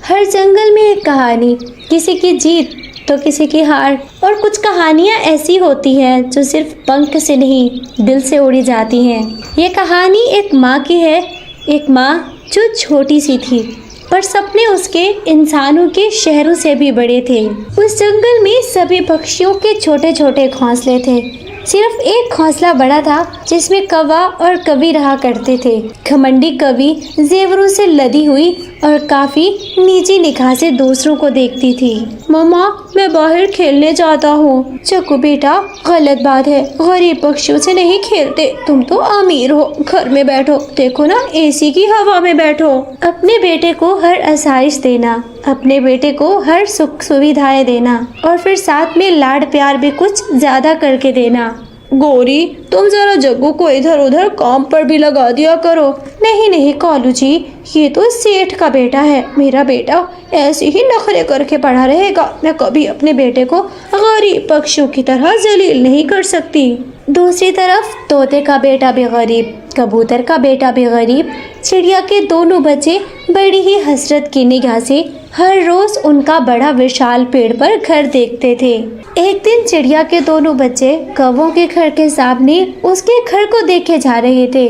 हर जंगल में एक कहानी, किसी की जीत तो किसी की हार। और कुछ कहानियाँ ऐसी होती हैं जो सिर्फ पंख से नहीं दिल से उड़ी जाती हैं। ये कहानी एक माँ की है, एक माँ जो छोटी सी थी पर सपने उसके इंसानों के शहरों से भी बड़े थे। उस जंगल में सभी पक्षियों के छोटे छोटे घोंसले थे। सिर्फ एक घोंसला बड़ा था जिसमें कौवा और कवि रहा करते थे। घमंडी कवि जेवरों से लदी हुई और काफी नीची निगाह से दूसरों को देखती थी। मम्मा, मैं बाहर खेलने जाता हूँ। चक्कू बेटा, गलत बात है, गरीब पक्षियों से नहीं खेलते। तुम तो अमीर हो, घर में बैठो, देखो ना एसी की हवा में बैठो। अपने बेटे को हर आसाइश देना, अपने बेटे को हर सुख सुविधाएं देना और फिर साथ में लाड प्यार भी कुछ ज्यादा करके देना। गोरी, तुम जरा जग्गू को इधर उधर काम पर भी लगा दिया करो। नहीं नहीं कालू जी, ये तो सेठ का बेटा है। मेरा बेटा ऐसे ही नखरे करके पड़ा रहेगा। मैं कभी अपने बेटे को गरीब पक्षियों की तरह जलील नहीं कर सकती। दूसरी तरफ तोते का बेटा भी गरीब, कबूतर का बेटा भी गरीब, चिड़िया के दोनों बच्चे बड़ी ही हसरत की निगाह से हर रोज उनका बड़ा विशाल पेड़ पर घर देखते थे। एक दिन चिड़िया के दोनों बच्चे कौवों के घर के सामने उसके घर को देखे जा रहे थे।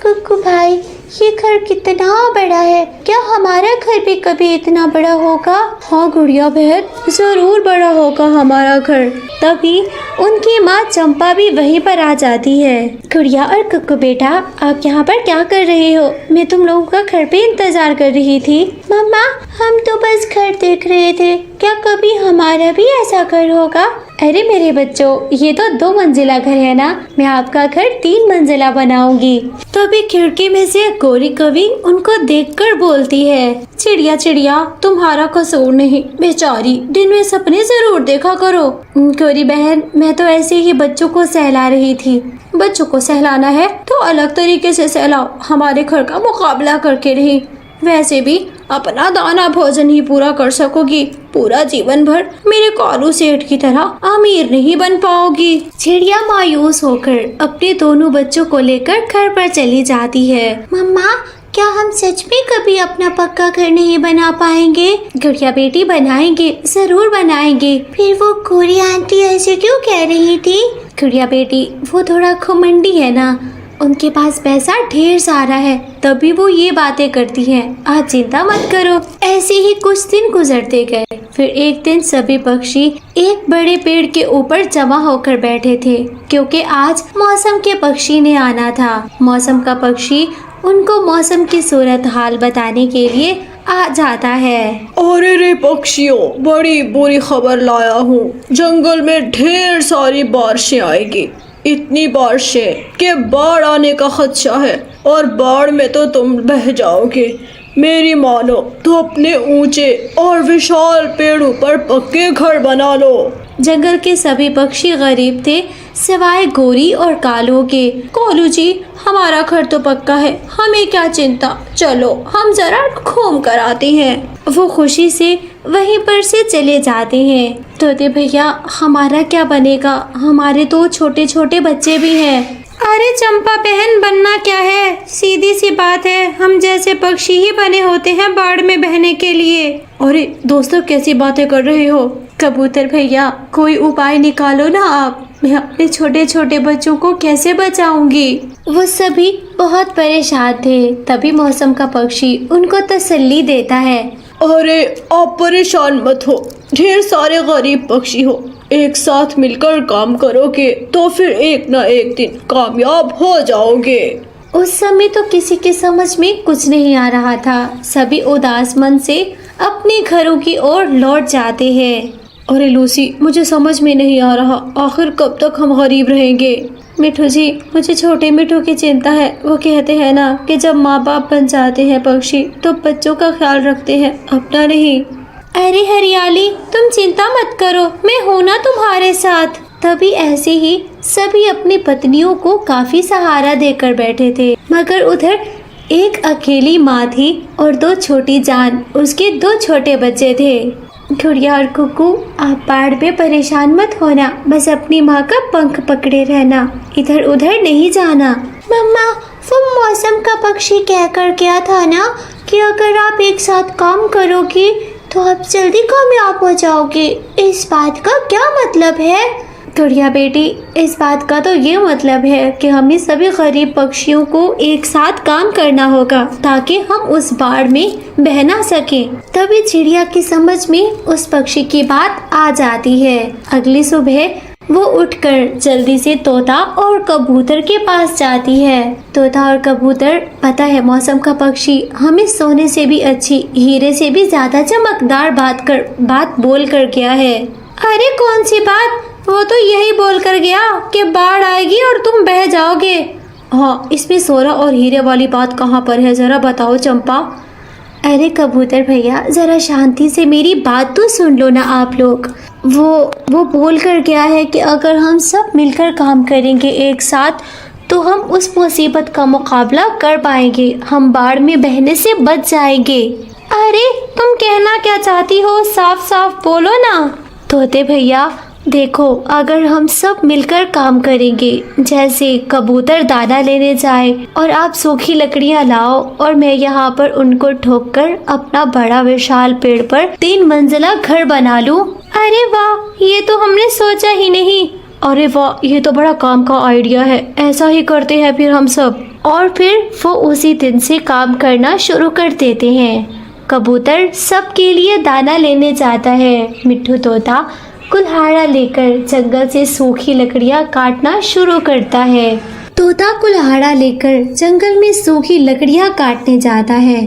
कुक्कू भाई, ये घर कितना बड़ा है, क्या हमारा घर भी कभी इतना बड़ा होगा? हाँ गुड़िया बहन, जरूर बड़ा होगा हमारा घर। तभी उनकी माँ चंपा भी वहीं पर आ जाती है। गुड़िया और कुक्कू बेटा, आप यहाँ पर क्या कर रहे हो? मैं तुम लोगों का घर पे इंतजार कर रही थी। मम्मा, हम तो बस घर देख रहे थे, क्या कभी हमारा भी ऐसा घर होगा? अरे मेरे बच्चों, ये तो 2 मंजिला घर है ना, मैं आपका घर 3 मंजिला बनाऊंगी। तभी खिड़की में से गोरी कवि उनको देखकर बोलती है, चिड़िया चिड़िया, तुम्हारा कसूर नहीं, बेचारी दिन में सपने जरूर देखा करो। गोरी बहन, मैं तो ऐसे ही बच्चों को सहला रही थी। बच्चों को सहलाना है तो अलग तरीके से सहलाओ, हमारे घर का मुकाबला करके नहीं। वैसे भी अपना दाना भोजन ही पूरा कर सकोगी, पूरा जीवन भर मेरे कालू सेठ की तरह अमीर नहीं बन पाओगी। चिड़िया मायूस होकर अपने दोनों बच्चों को लेकर घर पर चली जाती है। मम्मा, क्या हम सच में कभी अपना पक्का घर नहीं बना पाएंगे? गुड़िया बेटी, बनाएंगे, जरूर बनाएंगे। फिर वो गोरी आंटी ऐसे क्यों कह रही थी? गुड़िया बेटी, वो थोड़ा घमंडी है ना, उनके पास पैसा ढेर सारा है, तभी वो ये बातें करती हैं। आप चिंता मत करो। ऐसे ही कुछ दिन गुजरते गए। फिर एक दिन सभी पक्षी एक बड़े पेड़ के ऊपर जमा होकर बैठे थे, क्योंकि आज मौसम के पक्षी ने आना था। मौसम का पक्षी उनको मौसम की सूरत हाल बताने के लिए आ जाता है। अरे रे पक्षियों, बड़ी बुरी खबर लाया हूँ। जंगल में ढेर सारी बारिशें आएगी, इतनी बारिशें कि बाढ़ आने का खदशा है, और बाढ़ में तो तुम बह जाओगे। मेरी मानो तो अपने ऊंचे और विशाल पेड़ों पर पक्के घर बना लो। जंगल के सभी पक्षी गरीब थे सिवाय गोरी और कालू के। कालू जी, हमारा घर तो पक्का है, हमें क्या चिंता, चलो हम जरा घूम कर आते हैं। वो खुशी से वहीं पर से चले जाते हैं। तोते भैया, हमारा क्या बनेगा? हमारे तो छोटे छोटे बच्चे भी हैं। अरे चंपा बहन, बनना क्या है, सीधी सी बात है, हम जैसे पक्षी ही बने होते हैं बाढ़ में बहने के लिए। अरे दोस्तों, कैसी बातें कर रहे हो? कबूतर भैया, कोई उपाय निकालो ना आप, मैं अपने छोटे छोटे बच्चों को कैसे बचाऊंगी? वो सभी बहुत परेशान थे। तभी मौसम का पक्षी उनको तसल्ली देता है। अरे आप परेशान मत हो, ढेर सारे गरीब पक्षी हो, एक साथ मिलकर काम करोगे तो फिर एक ना एक दिन कामयाब हो जाओगे। उस समय तो किसी के समझ में कुछ नहीं आ रहा था। सभी उदास मन से अपने घरों की ओर लौट जाते हैं। अरे लूसी, मुझे समझ में नहीं आ रहा, आखिर कब तक हम गरीब रहेंगे? मिठू जी, मुझे छोटे मिठू की चिंता है। वो कहते हैं ना कि जब माँ बाप बन जाते हैं पक्षी तो बच्चों का ख्याल रखते हैं, अपना नहीं। अरे हरियाली, तुम चिंता मत करो, मैं हूँ ना तुम्हारे साथ। तभी ऐसे ही सभी अपनी पत्नियों को काफी सहारा देकर बैठे थे, मगर उधर एक अकेली माँ थी और 2 छोटी जान, उसके 2 छोटे बच्चे थे। गुड़िया और कुकू, आप बाढ़ में परेशान मत होना, बस अपनी माँ का पंख पकड़े रहना, इधर उधर नहीं जाना। मम्मा, वो मौसम का पक्षी कहकर गया था ना कि अगर आप एक साथ काम करोगे तो आप जल्दी कामयाब हो जाओगे। इस बात का क्या मतलब है? गुड़िया बेटी, इस बात का तो ये मतलब है कि हमें सभी गरीब पक्षियों को एक साथ काम करना होगा ताकि हम उस बाढ़ में बह ना सके। तभी चिड़िया की समझ में उस पक्षी की बात आ जाती है। अगली सुबह वो उठकर जल्दी से तोता और कबूतर के पास जाती है। तोता और कबूतर, पता है मौसम का पक्षी हमें सोने से भी अच्छी, हीरे से भी ज्यादा चमकदार बात बोल कर गया है। अरे कौन सी बात? वो तो यही बोल कर गया कि बाढ़ आएगी और तुम बह जाओगे। हाँ, इसमें सोना और हीरे वाली बात कहाँ पर है, जरा बताओ चंपा। अरे कबूतर भैया, जरा शांति से मेरी बात तो सुन लो ना आप लोग। वो बोल कर गया है कि अगर हम सब मिलकर काम करेंगे एक साथ तो हम उस मुसीबत का मुकाबला कर पाएंगे, हम बाढ़ में बहने से बच जाएंगे। अरे तुम कहना क्या चाहती हो, साफ साफ बोलो ना। तोते भैया देखो, अगर हम सब मिलकर काम करेंगे, जैसे कबूतर दाना लेने जाए और आप सूखी लकड़ियां लाओ और मैं यहाँ पर उनको ठोककर अपना बड़ा विशाल पेड़ पर 3 मंजिला घर बना लूं। अरे वाह, ये तो हमने सोचा ही नहीं। अरे वाह, ये तो बड़ा काम का आइडिया है, ऐसा ही करते हैं फिर हम सब। और फिर वो उसी दिन से काम करना शुरू कर देते हैं। कबूतर सबके लिए दाना लेने जाता है। मिट्ठू तोता कुल्हाड़ा लेकर जंगल से सूखी लकड़ियां काटना शुरू करता है। तोता कुल्हाड़ा लेकर जंगल में सूखी लकड़ियां काटने जाता है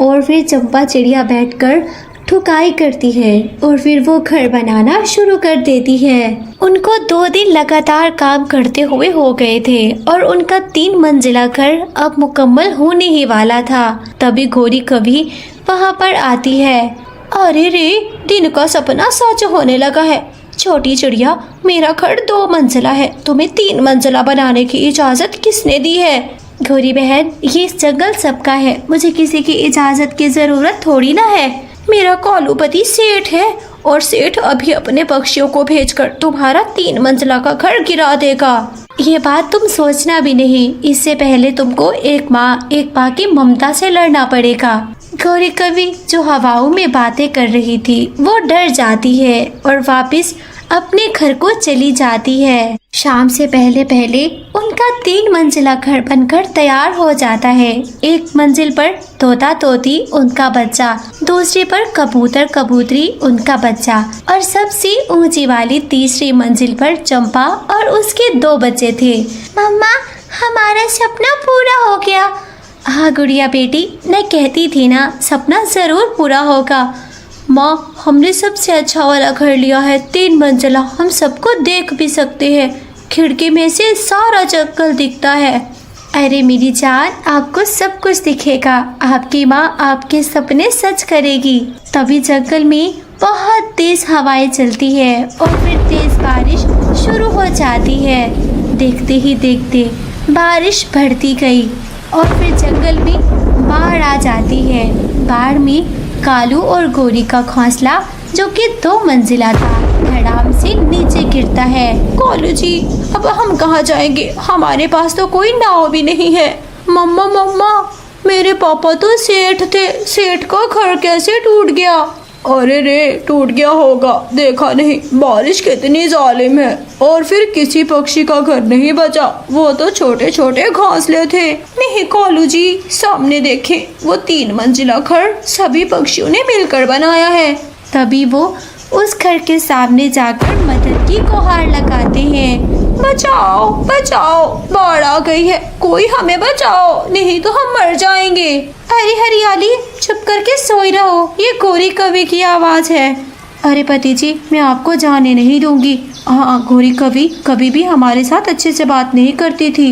और फिर चंपा चिड़िया बैठकर ठुकाई करती है और फिर वो घर बनाना शुरू कर देती है। उनको 2 दिन लगातार काम करते हुए हो गए थे और उनका 3 मंजिला घर अब मुकम्मल होने ही वाला था। तभी गोरी कभी वहाँ पर आती है। अरे रे, दिन का सपना सच होने लगा है। छोटी चिड़िया, मेरा घर 2 मंजिला है, तुम्हें 3 मंजिला बनाने की इजाजत किसने दी है? गोरी बहन, ये जंगल सबका है, मुझे किसी की इजाजत की जरूरत थोड़ी ना है। मेरा कॉलूपति सेठ है और सेठ अभी अपने पक्षियों को भेजकर तुम्हारा 3 मंजिला का घर गिरा देगा। ये बात तुम सोचना भी नहीं, इससे पहले तुमको एक माँ की ममता से लड़ना पड़ेगा। गौरी कवि जो हवाओं में बातें कर रही थी वो डर जाती है और वापस अपने घर को चली जाती है। शाम से पहले पहले उनका 3 मंजिला घर बनकर तैयार हो जाता है। एक मंजिल पर तोता तोती उनका बच्चा, दूसरी पर कबूतर कबूतरी उनका बच्चा और सबसे ऊंची वाली तीसरी मंजिल पर चंपा और उसके 2 बच्चे थे। मम्मा, हमारा सपना पूरा हो गया। हाँ गुड़िया बेटी, मैं कहती थी ना, सपना जरूर पूरा होगा। माँ, हमने सबसे अच्छा वाला घर लिया है, 3 मंजिला, हम सबको देख भी सकते हैं, खिड़की में से सारा जंगल दिखता है। अरे मेरी जान, आपको सब कुछ दिखेगा, आपकी माँ आपके सपने सच करेगी। तभी जंगल में बहुत तेज हवाएं चलती है और फिर तेज बारिश शुरू हो जाती है। देखते ही देखते बारिश बढ़ती गई और फिर जंगल में बाढ़ आ जाती है। बाढ़ में कालू और गोरी का घोंसला जो कि 2 मंजिला था, धड़ाम से नीचे गिरता है। कालू जी, अब हम कहाँ जाएंगे? हमारे पास तो कोई नाव भी नहीं है। मम्मा, मेरे पापा तो सेठ थे, सेठ का घर कैसे टूट गया? अरे रे, टूट गया होगा, देखा नहीं बारिश कितनी जालिम है। और फिर किसी पक्षी का घर नहीं बचा, वो तो छोटे छोटे घोंसले थे। नहीं कालू जी, सामने देखें, वो 3 मंजिला घर सभी पक्षियों ने मिलकर बनाया है। तभी वो उस घर के सामने जाकर मदद की गुहार लगाते हैं। बचाओ बचाओ, बाढ़ आ गई है, कोई हमें बचाओ, नहीं तो हम मर जाएंगे। अरे हरियाली, चुप करके सोई रहो, ये गोरी कवि की आवाज है। अरे पति जी, मैं आपको जाने नहीं दूंगी। हाँ, गोरी कवि कभी भी हमारे साथ अच्छे से बात नहीं करती थी।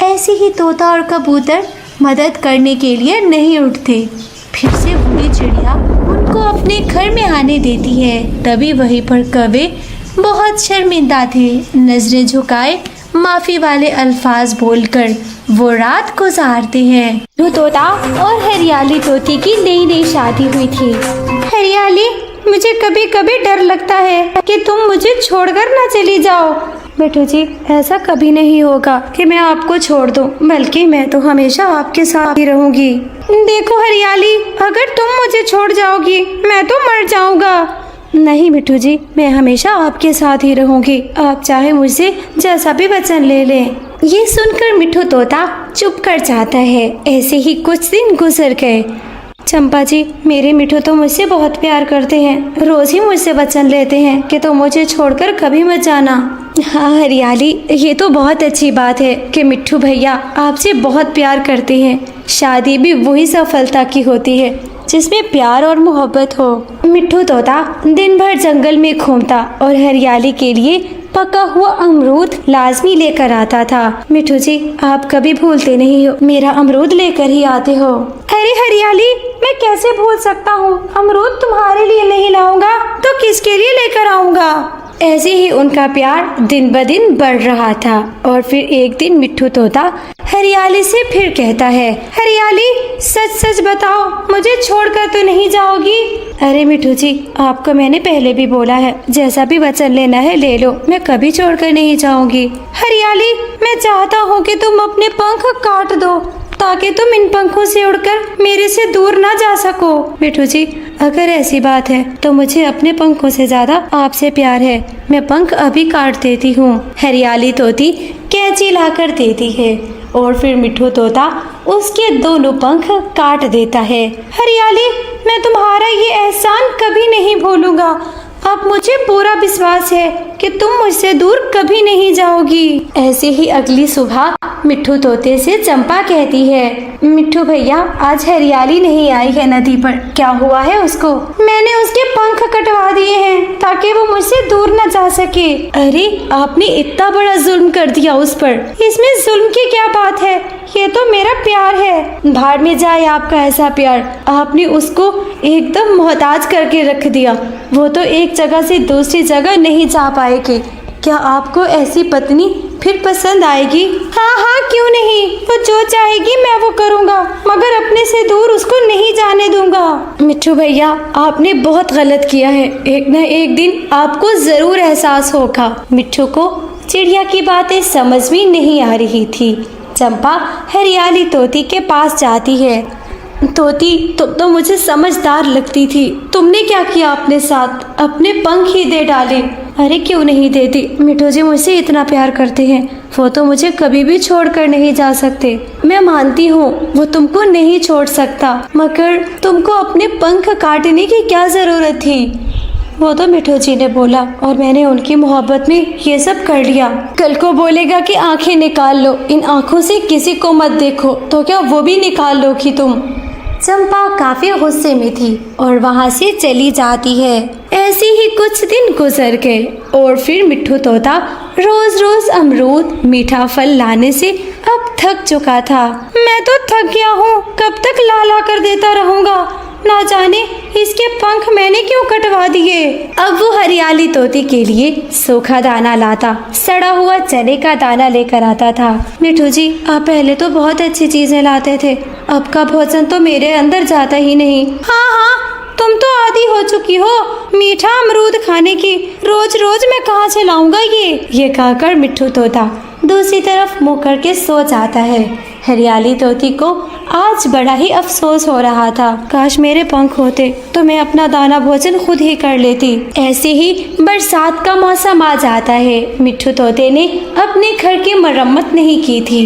ऐसे ही तोता और कबूतर मदद करने के लिए नहीं उठते। फिर से बूढ़ी चिड़िया उनको अपने घर में आने देती है। तभी वहीं पर कवि बहुत शर्मिंदा थे। नजरें झुकाए माफी वाले अल्फाज बोलकर वो रात गुजारते हैं। तोता और हरियाली तोती की नई शादी हुई थी। हरियाली, मुझे कभी कभी डर लगता है कि तुम मुझे छोड़कर ना चली जाओ। मिठू जी, ऐसा कभी नहीं होगा कि मैं आपको छोड़ दूं, बल्कि मैं तो हमेशा आपके साथ ही रहूंगी। देखो हरियाली, अगर तुम मुझे छोड़ जाओगी मैं तो मर जाऊंगा। नहीं मिठू जी, मैं हमेशा आपके साथ ही रहूंगी, आप चाहे मुझसे जैसा भी वचन ले लें। ये सुनकर मिठू तोता चुप कर जाता है। ऐसे ही कुछ दिन गुजर गए। चंपा जी, मेरे मिठू तो मुझसे बहुत प्यार करते हैं, रोज ही मुझसे वचन लेते हैं कि तुम मुझे छोड़कर कभी मत जाना। हाँ हरियाली, ये तो बहुत अच्छी बात है कि मिट्ठू भैया आपसे बहुत प्यार करते हैं। शादी भी वही सफलता की होती है जिसमें प्यार और मोहब्बत हो। मिट्ठू तोता दिन भर जंगल में घूमता और हरियाली के लिए पका हुआ अमरूद लाजमी लेकर आता था। मिट्ठू जी, आप कभी भूलते नहीं हो, मेरा अमरूद लेकर ही आते हो। अरे हरियाली, मैं कैसे भूल सकता हूँ, अमरूद तुम्हारे लिए नहीं लाऊंगा तो किसके लिए लेकर आऊंगा। ऐसे ही उनका प्यार दिन ब दिन बढ़ रहा था। और फिर एक दिन मिट्ठू तोता हरियाली से फिर कहता है, हरियाली सच सच बताओ, मुझे छोड़कर तो नहीं जाओगी। अरे मिट्ठू जी, आपको मैंने पहले भी बोला है, जैसा भी वचन लेना है ले लो, मैं कभी छोड़कर नहीं जाऊंगी। हरियाली, मैं चाहता हूँ कि तुम अपने पंख काट दो ताकि तुम इन पंखों से उड़कर मेरे से दूर ना जा सको। मिट्ठू जी, अगर ऐसी बात है तो मुझे अपने पंखों से ज्यादा आपसे प्यार है, मैं पंख अभी काट देती हूँ। हरियाली तोती कैंची लाकर देती है और फिर मिट्ठू तोता उसके दोनों पंख काट देता है। हरियाली, मैं तुम्हारा ये एहसान कभी नहीं भूलूंगा। अब मुझे पूरा विश्वास है कि तुम मुझसे दूर कभी नहीं जाओगी। ऐसे ही अगली सुबह मिट्ठू तोते से चंपा कहती है, मिट्ठू भैया, आज हरियाली नहीं आई है नदी पर, क्या हुआ है उसको? मैंने उसके पंख कटवा दिए हैं ताकि वो मुझसे दूर न जा सके। अरे, आपने इतना बड़ा जुल्म कर दिया उस पर, इसमें जुल्म की क्या बात है, ये तो मेरा प्यार है। भाड़ में जाए आपका ऐसा प्यार, आपने उसको एकदम मोहताज करके रख दिया, वो तो एक जगह से दूसरी जगह नहीं जा पाएगी। क्या आपको ऐसी पत्नी फिर पसंद आएगी? हाँ हाँ, क्यों नहीं, वो जो चाहेगी मैं वो करूँगा, मगर अपने से दूर उसको नहीं जाने दूंगा। मिट्ठू भैया, आपने बहुत गलत किया है, एक न एक दिन आपको जरूर एहसास होगा। मिट्ठू को चिड़िया की बातें समझ में नहीं आ रही थी। चंपा हरियाली तोती के पास जाती है। तोती, तुम तो मुझे समझदार लगती थी, तुमने क्या किया अपने साथ, अपने पंख ही दे डाले। अरे क्यों नहीं देती, मिट्ठू जी मुझसे इतना प्यार करते हैं, वो तो मुझे कभी भी छोड़कर नहीं जा सकते। मैं मानती हूँ वो तुमको नहीं छोड़ सकता, मगर तुमको अपने पंख काटने की क्या जरूरत थी? वो तो मिट्ठू जी ने बोला और मैंने उनकी मोहब्बत में ये सब कर लिया। कल को बोलेगा कि आंखें निकाल लो, इन आंखों से किसी को मत देखो, तो क्या वो भी निकाल लोगी तुम? चंपा काफी गुस्से में थी और वहाँ से चली जाती है। ऐसे ही कुछ दिन गुजर गए और फिर मिट्ठू तोता रोज रोज अमरूद मीठा फल लाने से अब थक चुका था। मैं तो थक गया हूँ, कब तक ला ला कर देता रहूँगा, ना जाने इसके पंख मैंने क्यों कटवा दिए। अब वो हरियाली तोती के लिए सूखा दाना लाता, सड़ा हुआ चने का दाना लेकर आता था। मिट्ठू जी, आप पहले तो बहुत अच्छी चीजें लाते थे, अब का भोजन तो मेरे अंदर जाता ही नहीं। हाँ हाँ, तुम तो आदी हो चुकी हो मीठा अमरूद खाने की, रोज रोज मैं कहाँ से लाऊंगा ये कहकर मिट्ठू तोता दूसरी तरफ मुँह करके सो जाता है। हरियाली तोती को आज बड़ा ही अफसोस हो रहा था, काश मेरे पंख होते तो मैं अपना दाना भोजन खुद ही कर लेती। ऐसे ही बरसात का मौसम आ जाता है। मिट्ठू तोते ने अपने घर की मरम्मत नहीं की थी।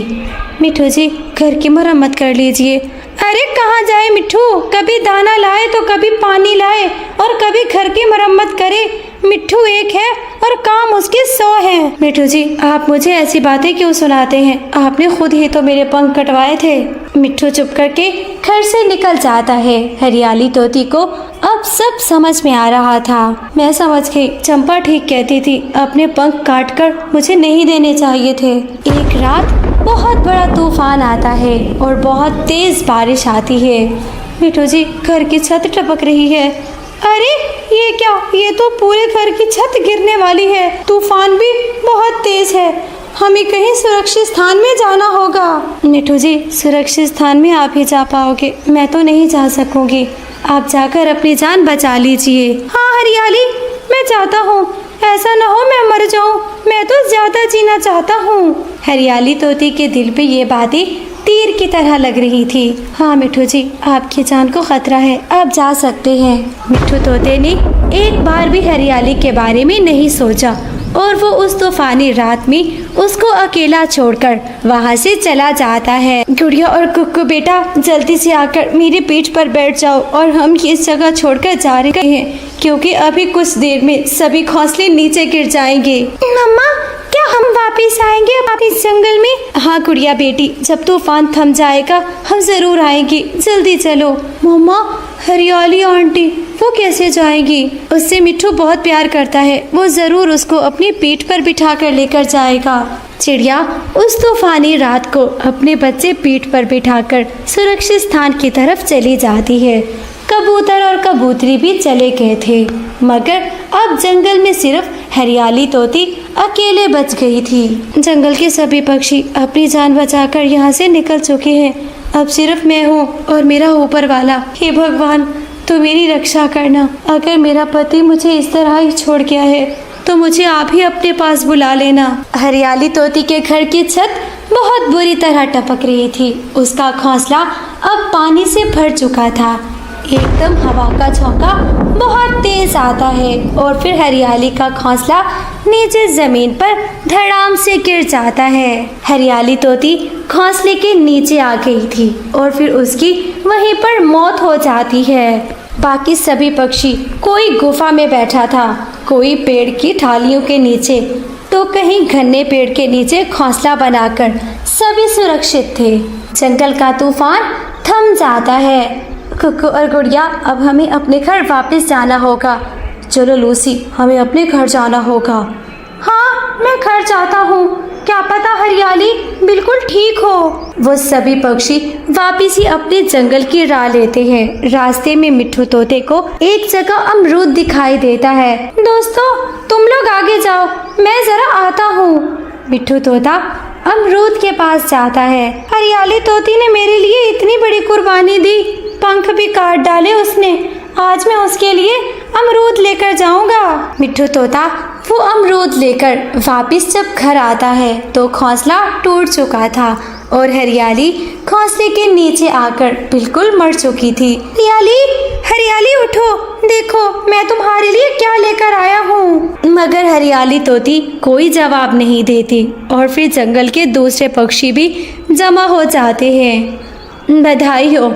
मिट्ठू जी, घर की मरम्मत कर लीजिए। अरे कहाँ जाए मिट्ठू, कभी दाना लाए तो कभी पानी लाए और कभी घर की मरम्मत करे। मिट्ठू एक है और काम उसके 100 हैं। मिट्ठू जी, आप मुझे ऐसी बातें क्यों सुनाते हैं, आपने खुद ही तो मेरे पंख कटवाए थे। मिट्ठू चुप करके घर से निकल जाता है। हरियाली तोती को अब सब समझ में आ रहा था। मैं समझ गई, चंपा ठीक कहती थी, अपने पंख काटकर मुझे नहीं देने चाहिए थे। एक रात बहुत बड़ा तूफान आता है और बहुत तेज बारिश आती है। मिट्ठू जी, घर की छत टपक रही है। अरे ये क्या, ये तो पूरे घर की छत गिरने वाली है, तूफान भी बहुत तेज है, हमें कहीं सुरक्षित स्थान में जाना होगा। मिट्ठू जी, सुरक्षित स्थान में आप ही जा पाओगे, मैं तो नहीं जा सकूंगी, आप जाकर अपनी जान बचा लीजिए। हाँ हरियाली, मैं चाहता हूँ, ऐसा ना हो मैं मर जाऊँ, मैं तो ज्यादा जीना चाहता हूँ। हरियाली तोते के दिल पे ये बातें तीर की तरह लग रही थी। हाँ मिट्ठू जी, आपकी जान को खतरा है, आप जा सकते हैं। मिट्ठू तोते ने एक बार भी हरियाली के बारे में नहीं सोचा और वो उस तूफानी रात में उसको अकेला छोड़कर वहाँ से चला जाता है। गुड़िया और कुक्कू बेटा, जल्दी से आकर मेरी पीठ पर बैठ जाओ और हम इस जगह छोड़कर जा रहे हैं, क्योंकि अभी कुछ देर में सभी घोंसले नीचे गिर जाएंगे। मम्मा, क्या हम वापस आएंगे वापस जंगल में? हाँ गुड़िया बेटी, जब तूफान थम जाएगा हम जरूर आएंगे, जल्दी चलो। मम्मा, हरियाली आंटी वो कैसे जाएगी? उससे मिट्ठू बहुत प्यार करता है, वो जरूर उसको अपनी पीठ पर बिठा कर लेकर जाएगा। चिड़िया उस तूफानी रात को अपने बच्चे पीठ पर बिठाकर सुरक्षित स्थान की तरफ चली जाती है। कबूतर और कबूतरी भी चले गए थे, मगर अब जंगल में सिर्फ हरियाली तोती अकेले बच गई थी। जंगल के सभी पक्षी अपनी जान बचाकर यहाँ से निकल चुके हैं। अब सिर्फ मैं हूँ और मेरा ऊपर वाला। हे भगवान, तो मेरी रक्षा करना। अगर मेरा पति मुझे इस तरह ही छोड़ गया है तो मुझे आप ही अपने पास बुला लेना। हरियाली तोती के घर की छत बहुत बुरी तरह टपक रही थी। उसका घोंसला अब पानी से भर चुका था। एकदम हवा का झोंका बहुत तेज आता है और फिर हरियाली का घोंसला नीचे जमीन पर धड़ाम से गिर जाता है। हरियाली तोती घोंसले के नीचे आ गई थी और फिर उसकी वहीं पर मौत हो जाती है। बाकी सभी पक्षी, कोई गुफा में बैठा था, कोई पेड़ की ठालियों के नीचे, तो कहीं घने पेड़ के नीचे घोंसला बनाकर सभी सुरक्षित थे। जंगल का तूफान थम जाता है। कुक्कू और गुड़िया, अब हमें अपने घर वापस जाना होगा। चलो लूसी, हमें अपने घर जाना होगा। हाँ, मैं घर जाता हूँ, क्या पता हरियाली बिल्कुल ठीक हो। वो सभी पक्षी वापिस ही अपने जंगल की राह लेते हैं। रास्ते में मिट्ठू तोते को एक जगह अमरूद दिखाई देता है। दोस्तों, तुम लोग आगे जाओ, मैं जरा आता हूँ। मिट्ठू तोता अमरूद के पास जाता है। हरियाली तोती ने मेरे लिए इतनी बड़ी कुर्बानी दी, पंख भी काट डाले उसने। आज मैं उसके लिए अमरूद लेकर जाऊंगा। मिट्ठू तोता वो अमरूद लेकर वापस जब घर आता है तो घोंसला टूट चुका था और हरियाली घोंसले के नीचे आकर बिल्कुल मर चुकी थी। हरियाली, हरियाली उठो, देखो मैं तुम्हारे लिए क्या लेकर आया हूँ। मगर हरियाली तोती कोई जवाब नहीं देती और फिर जंगल के दूसरे पक्षी भी जमा हो जाते हैं। बधाई हो,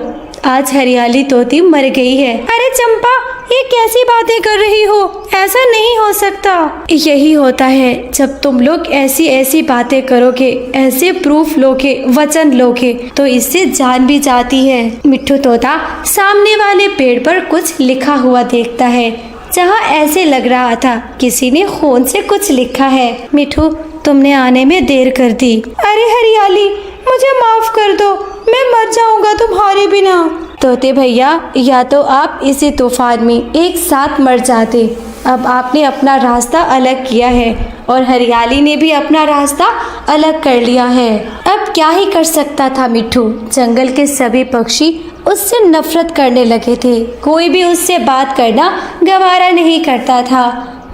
आज हरियाली तोती मर गई है। अरे चंपा, ये कैसी बातें कर रही हो? ऐसा नहीं हो सकता। यही होता है जब तुम लोग ऐसी ऐसी बातें करोगे, ऐसे प्रूफ लोगे, वचन लोगे, तो इससे जान भी जाती है। मिट्ठू तोता सामने वाले पेड़ पर कुछ लिखा हुआ देखता है, जहाँ ऐसे लग रहा था किसी ने खून से कुछ लिखा है। मिट्ठू, तुमने आने में देर कर दी। अरे हरियाली, मुझे माफ कर दो, मैं मर जाऊंगा तुम्हारे बिना। तोते भैया, या तो आप इसी तूफान में एक साथ मर जाते। अब आपने अपना रास्ता अलग किया है और हरियाली ने भी अपना रास्ता अलग कर लिया है। अब क्या ही कर सकता था मिट्ठू। जंगल के सभी पक्षी उससे नफरत करने लगे थे। कोई भी उससे बात करना गवारा नहीं करता था।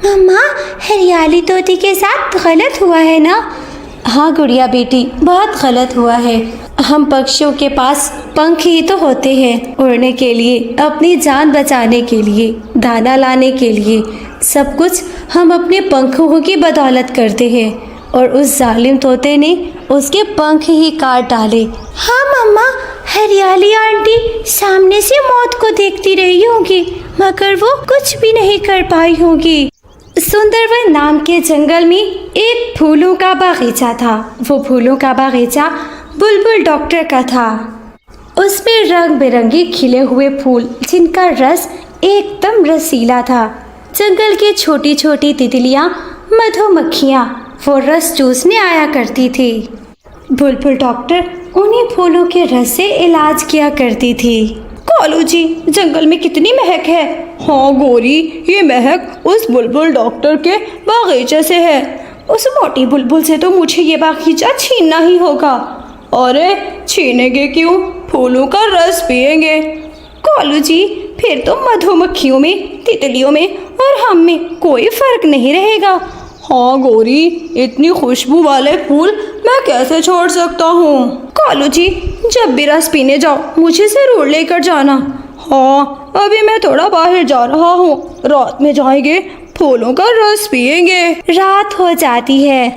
मम्मा, हरियाली तोती के साथ गलत हुआ है ना? हाँ गुड़िया बेटी, बहुत गलत हुआ है। हम पक्षियों के पास पंख ही तो होते हैं, उड़ने के लिए, अपनी जान बचाने के लिए, दाना लाने के लिए। सब कुछ हम अपने पंखों की बदौलत करते हैं और उस जालिम तोते ने उसके पंख ही काट डाले। हाँ मम्मा, हरियाली आंटी सामने से मौत को देखती रही होगी, मगर वो कुछ भी नहीं कर पाई होगी। सुंदरवन नाम के जंगल में एक फूलों का बागीचा था। वो फूलों का बागीचा बुलबुल डॉक्टर का था। उसमें रंग बिरंगे खिले हुए फूल, जिनका रस एकदम रसीला था। जंगल की छोटी छोटी तितलियां, मधुमक्खियां वो रस चूसने आया करती थी। बुलबुल डॉक्टर उन्हीं फूलों के रस से इलाज किया करती थी। कालू जी, जंगल में कितनी महक है। हाँ गोरी, ये महक उस बुलबुल डॉक्टर के बागीचे से है। उस मोटी बुलबुल से तो मुझे ये बागीचा छीनना ही होगा। अरे छीनेंगे क्यों, फूलों का रस पिएंगे। कालू जी, फिर तो मधुमक्खियों में, तितलियों में और हम में कोई फर्क नहीं रहेगा। हाँ गौरी, इतनी खुशबू वाले फूल मैं कैसे छोड़ सकता हूँ। कालू जी, जब भी रस पीने जाओ मुझे ज़रूर लेकर जाना। हाँ, अभी मैं थोड़ा बाहर जा रहा हूँ, रात में जाएंगे, फूलों का रस पिएंगे। रात हो जाती है।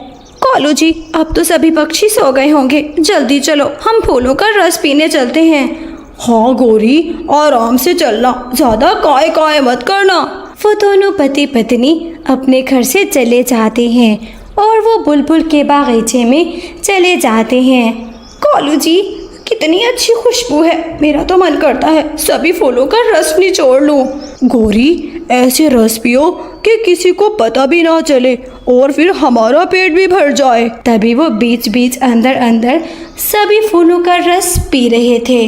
कालू जी, अब तो सभी पक्षी सो गए होंगे, जल्दी चलो, हम फूलों का रस पीने चलते हैं। हाँ गौरी, आराम से चलना, ज्यादा काय काय मत करना। वो दोनों पति पत्नी अपने घर से चले जाते हैं और वो बुलबुल के बागीचे में चले जाते हैं। कालू जी, कितनी अच्छी खुशबू है, मेरा तो मन करता है सभी फूलों का रस निचोड़ लूं। गौरी, ऐसे रस पियो कि किसी को पता भी ना चले और फिर हमारा पेट भी भर जाए। तभी वो बीच बीच अंदर अंदर सभी फूलों का रस पी रहे थे।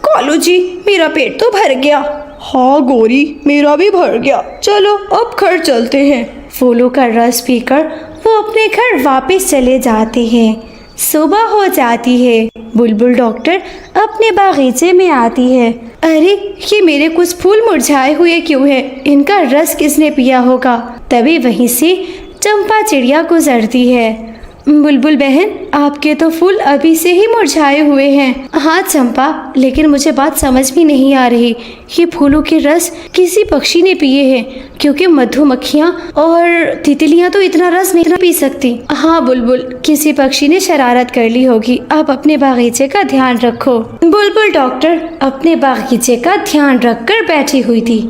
कालू जी, मेरा पेट तो भर गया। हाँ गौरी, मेरा भी भर गया, चलो अब घर चलते हैं। फूलों का रस पीकर वो अपने घर वापस चले जाते हैं। सुबह हो जाती है। बुलबुल डॉक्टर अपने बागीचे में आती है। अरे, ये मेरे कुछ फूल मुरझाए हुए क्यों है? इनका रस किसने पिया होगा? तभी वहीं से चंपा चिड़िया गुजरती है। बुलबुल बहन, आपके तो फूल अभी से ही मुरझाए हुए हैं। हाँ चंपा, लेकिन मुझे बात समझ में नहीं आ रही, ये फूलों के रस किसी पक्षी ने पिए हैं, क्योंकि मधुमक्खियाँ और तितलियाँ तो इतना रस नहीं पी सकती। हाँ बुलबुल, किसी पक्षी ने शरारत कर ली होगी। आप अपने बागीचे का ध्यान रखो। बुलबुल डॉक्टर अपने बागीचे का ध्यान रखकर बैठी हुई थी।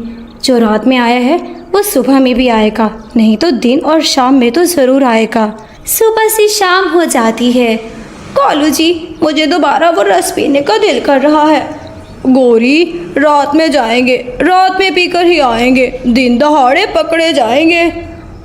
जो रात में आया है वो सुबह में भी आएगा, नहीं तो दिन और शाम में तो जरूर आएगा। सुबह से शाम हो जाती है। कालू जी, मुझे दोबारा वो रस पीने का दिल कर रहा है। गौरी, रात में जाएंगे, रात में पीकर ही आएंगे, दिन दहाड़े पकड़े जाएंगे।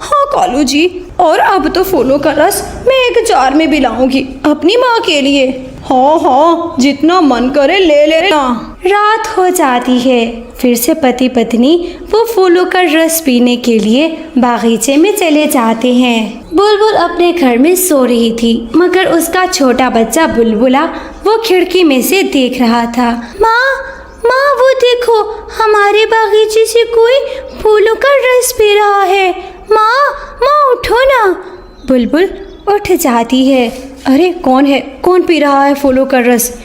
हाँ कालू जी, और अब तो फूलों का रस मैं एक जार में भी लाऊंगी अपनी माँ के लिए। हाँ हाँ, जितना मन करे ले लेना। रात हो जाती है। फिर से पति पत्नी वो फूलों का रस पीने के लिए बागीचे में चले जाते हैं। बुलबुल अपने घर में सो रही थी, मगर उसका छोटा बच्चा बुलबुला वो खिड़की में से देख रहा था। माँ, वो देखो, हमारे बागीचे से कोई फूलों का रस पी रहा है। माँ उठो ना। बुलबुल उठ जाती है। अरे कौन है, कौन पी रहा है फूलों का रस?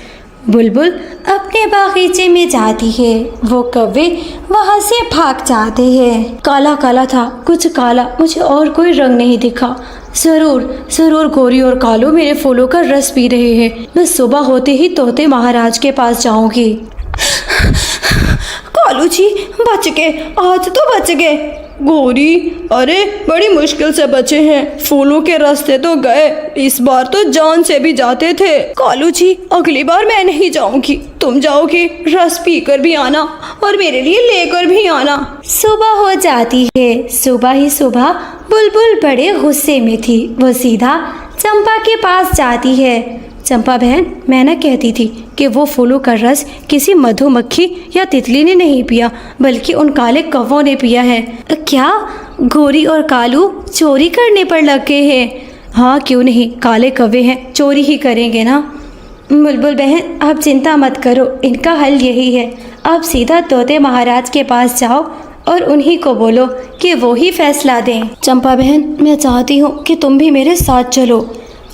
बुलबुल अपने बागीचे में जाती है। वो कौवे वहाँ से भाग जाते हैं। काला काला था, कुछ काला, मुझे और कोई रंग नहीं दिखा। जरूर गौरी और कालू मेरे फूलों का रस पी रहे हैं। मैं सुबह होते ही तोते महाराज के पास जाऊंगी। कालू जी, बच गए, आज तो बच गए। गौरी, अरे बड़ी मुश्किल से बचे हैं, फूलों के रास्ते तो गए, इस बार तो जान से भी जाते थे। कालू जी, अगली बार मैं नहीं जाऊंगी, तुम जाओगे, रस पीकर भी आना और मेरे लिए लेकर भी आना। सुबह हो जाती है। सुबह ही सुबह बुलबुल बड़े गुस्से में थी। वो सीधा चंपा के पास जाती है। चंपा बहन, मैं ना कहती थी कि वो फूलों का रस किसी मधुमक्खी या तितली ने नहीं पिया, बल्कि उन काले कौवों ने पिया है। क्या गौरी और कालू चोरी करने पर लग गए हैं? हाँ क्यों नहीं, काले कौवे हैं, चोरी ही करेंगे ना। बुलबुल बहन, आप चिंता मत करो, इनका हल यही है। आप सीधा तोते महाराज के पास जाओ और उन्हीं को बोलो कि वो ही फैसला दें। चंपा बहन, मैं चाहती हूँ कि तुम भी मेरे साथ चलो।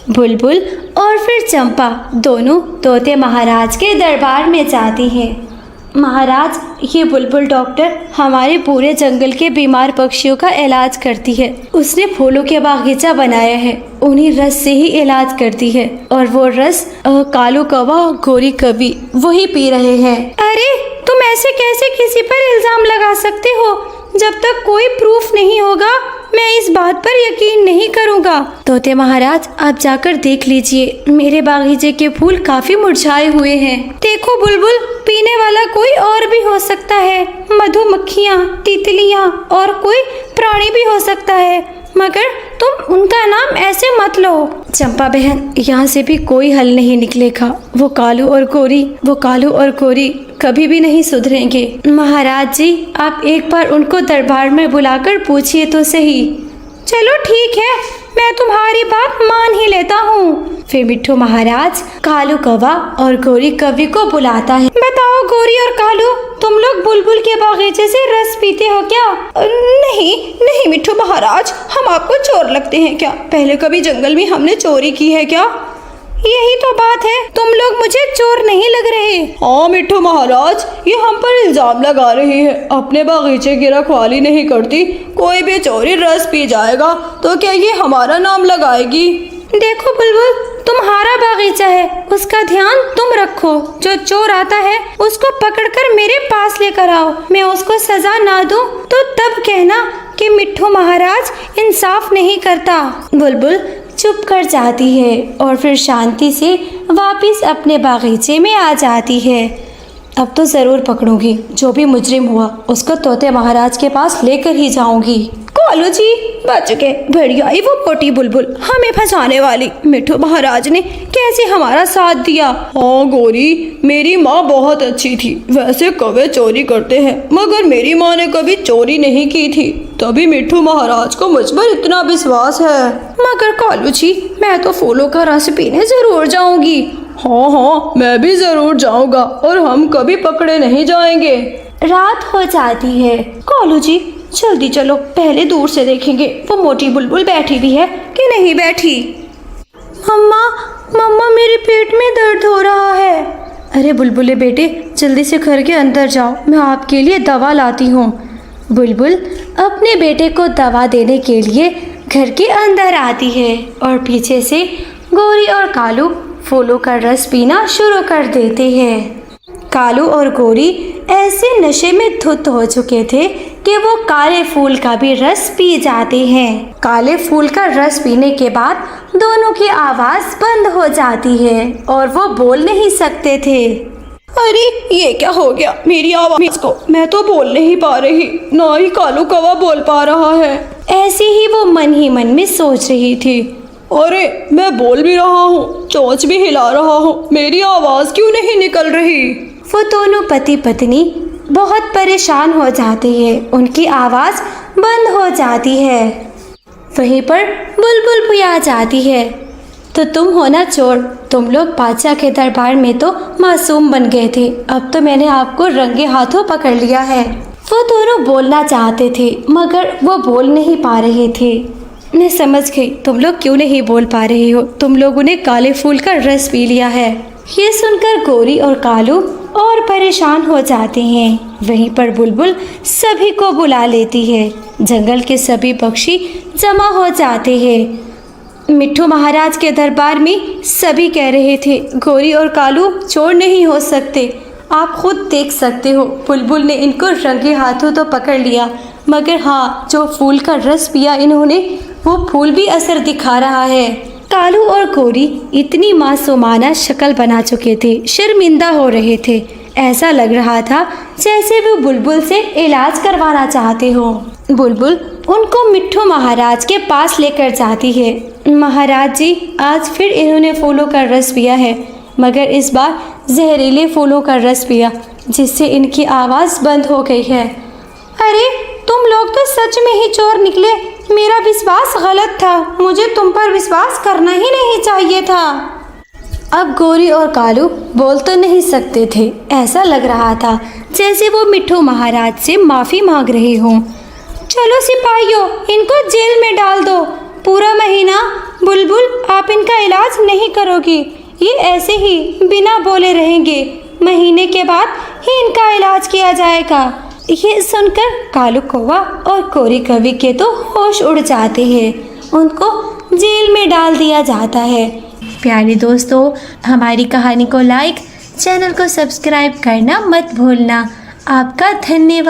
बुलबुल और फिर चंपा दोनों तोते महाराज के दरबार में जाती हैं। महाराज, ये बुलबुल डॉक्टर हमारे पूरे जंगल के बीमार पक्षियों का इलाज करती है। उसने फूलों के बागीचा बनाया है, उन्हीं रस से ही इलाज करती है, और वो रस कालू कौवा, गौरी कवि वही पी रहे हैं। अरे, तुम ऐसे कैसे किसी पर इल्जाम लगा सकते हो? जब तक कोई प्रूफ नहीं होगा मैं इस बात पर यकीन नहीं करूँगा। तोते महाराज, आप जाकर देख लीजिए, मेरे बागीचे के फूल काफी मुरझाए हुए हैं। देखो बुलबुल, पीने वाला कोई और भी हो सकता है, मधुमक्खियाँ, तितलियाँ और कोई प्राणी भी हो सकता है, मगर तुम उनका नाम ऐसे मत लो। चंपा बहन, यहाँ से भी कोई हल नहीं निकलेगा। वो कालू और गौरी कभी भी नहीं सुधरेंगे। महाराज जी, आप एक बार उनको दरबार में बुलाकर पूछिए तो सही। चलो ठीक है, मैं तुम्हारी बात मान ही लेता हूँ। फिर मिट्ठू महाराज कालू कौवा और गौरी कवि को बुलाता है। बताओ गौरी और कालू, तुम लोग बुलबुल के बागीचे से रस पीते हो क्या? नहीं नहीं मिट्ठू महाराज, हम आपको चोर लगते हैं क्या? पहले कभी जंगल में हमने चोरी की है क्या? यही तो बात है, तुम लोग मुझे चोर नहीं लग रहे। हाँ मिट्ठू महाराज, ये हम पर इल्जाम लगा रही है, अपने बागीचे की रखवाली नहीं करती, कोई भी चोरी रस पी जाएगा तो क्या ये हमारा नाम लगाएगी? देखो बुलबुल, तुम्हारा बागीचा है, उसका ध्यान तुम रखो। जो चोर आता है उसको पकड़कर मेरे पास लेकर आओ। मैं उसको सजा ना दूं तो तब कहना कि मिट्ठू महाराज इंसाफ नहीं करता। बुलबुल चुप कर जाती है और फिर शांति से वापस अपने बागीचे में आ जाती है। अब तो ज़रूर पकड़ूंगी, जो भी मुजरिम हुआ उसको तोते महाराज के पास लेकर ही जाऊंगी। कालू जी बच गए, बढ़िया ही वो मोटी बुलबुल हमें फंसाने वाली। मिट्ठू महाराज ने कैसे हमारा साथ दिया। हाँ गोरी, मेरी माँ बहुत अच्छी थी। वैसे कौवे चोरी करते हैं, मगर मेरी माँ ने कभी चोरी नहीं की थी, तभी मिट्ठू महाराज को मुझ पर इतना विश्वास है। मगर कालू जी, मैं तो फूलों का रस पीने जरूर जाऊंगी। हाँ हाँ, मैं भी जरूर जाऊंगा और हम कभी पकड़े नहीं जाएंगे। रात हो जाती है। कालू जी जल्दी चलो, पहले दूर से देखेंगे वो मोटी बुलबुल बैठी भी है कि नहीं बैठी। मम्मा मम्मा, मेरे पेट में दर्द हो रहा है। अरे बुलबुले बेटे, जल्दी से घर के अंदर जाओ, मैं आपके लिए दवा लाती हूँ। बुलबुल अपने बेटे को दवा देने के लिए घर के अंदर आती है और पीछे से गोरी और कालू फूलों का रस पीना शुरू कर देते हैं। कालू और गोरी ऐसे नशे में धुत हो चुके थे कि वो काले फूल का भी रस पी जाते हैं। काले फूल का रस पीने के बाद दोनों की आवाज़ बंद हो जाती है और वो बोल नहीं सकते थे। अरे ये क्या हो गया मेरी आवाज को? मैं तो बोल नहीं पा रही, ना ही कालू कौवा बोल पा रहा है। ऐसे ही वो मन ही मन में सोच रही थी। अरे मैं बोल भी रहा हूँ, चोंच भी हिला रहा हूँ, मेरी आवाज़ क्यों नहीं निकल रही? वो दोनों पति पत्नी बहुत परेशान हो जाते हैं, उनकी आवाज़ बंद हो जाती है। वहीं पर बुलबुल भी आ जाती है। तो तुम हो ना चोर, तुम लोग बादशाह के दरबार में तो मासूम बन गए थे, अब तो मैंने आपको रंगे हाथों पकड़ लिया है। वो दोनों बोलना चाहते थे मगर वो बोल नहीं पा रहे थे। मैं समझ गई तुम लोग क्यों नहीं बोल पा रहे हो, तुम लोगों ने काले फूल का रस पी लिया है। ये सुनकर गोरी और कालू और परेशान हो जाते हैं। वहीं पर बुलबुल सभी को बुला लेती है। जंगल के सभी पक्षी जमा हो जाते हैं। मिट्ठू महाराज के दरबार में सभी कह रहे थे गोरी और कालू चोर नहीं हो सकते। आप खुद देख सकते हो, बुलबुल ने इनको रंगे हाथों तो पकड़ लिया, मगर हाँ, जो फूल का रस पिया इन्होंने वो फूल भी असर दिखा रहा है। कालू और गोरी इतनी मासूमाना शक्ल बना चुके थे, शर्मिंदा हो रहे थे। ऐसा लग रहा था जैसे वो बुलबुल से इलाज करवाना चाहते हो। बुलबुल उनको मिट्ठू महाराज के पास लेकर जाती है। महाराज जी, आज फिर इन्होंने फूलों का रस पिया है, मगर इस बार जहरीले फूलों का रस पिया, जिससे इनकी आवाज़ बंद हो गई है। अरे तुम लोग तो सच में ही चोर निकले, मेरा विश्वास गलत था, मुझे तुम पर विश्वास करना ही नहीं चाहिए था। अब गोरी और कालू बोल तो नहीं सकते थे, ऐसा लग रहा था जैसे वो मिट्ठू महाराज से माफ़ी मांग रहे हों। चलो सिपाहियों, इनको जेल में डाल दो। पूरा महीना बुलबुल आप इनका इलाज नहीं करोगी, ये ऐसे ही बिना बोले रहेंगे। महीने के बाद ही इनका इलाज किया जाएगा। ये सुनकर कालू कौवा और गोरी कवि के तो होश उड़ जाते हैं, उनको जेल में डाल दिया जाता है। प्यारे दोस्तों, हमारी कहानी को लाइक, चैनल को सब्सक्राइब करना मत भूलना। आपका धन्यवाद।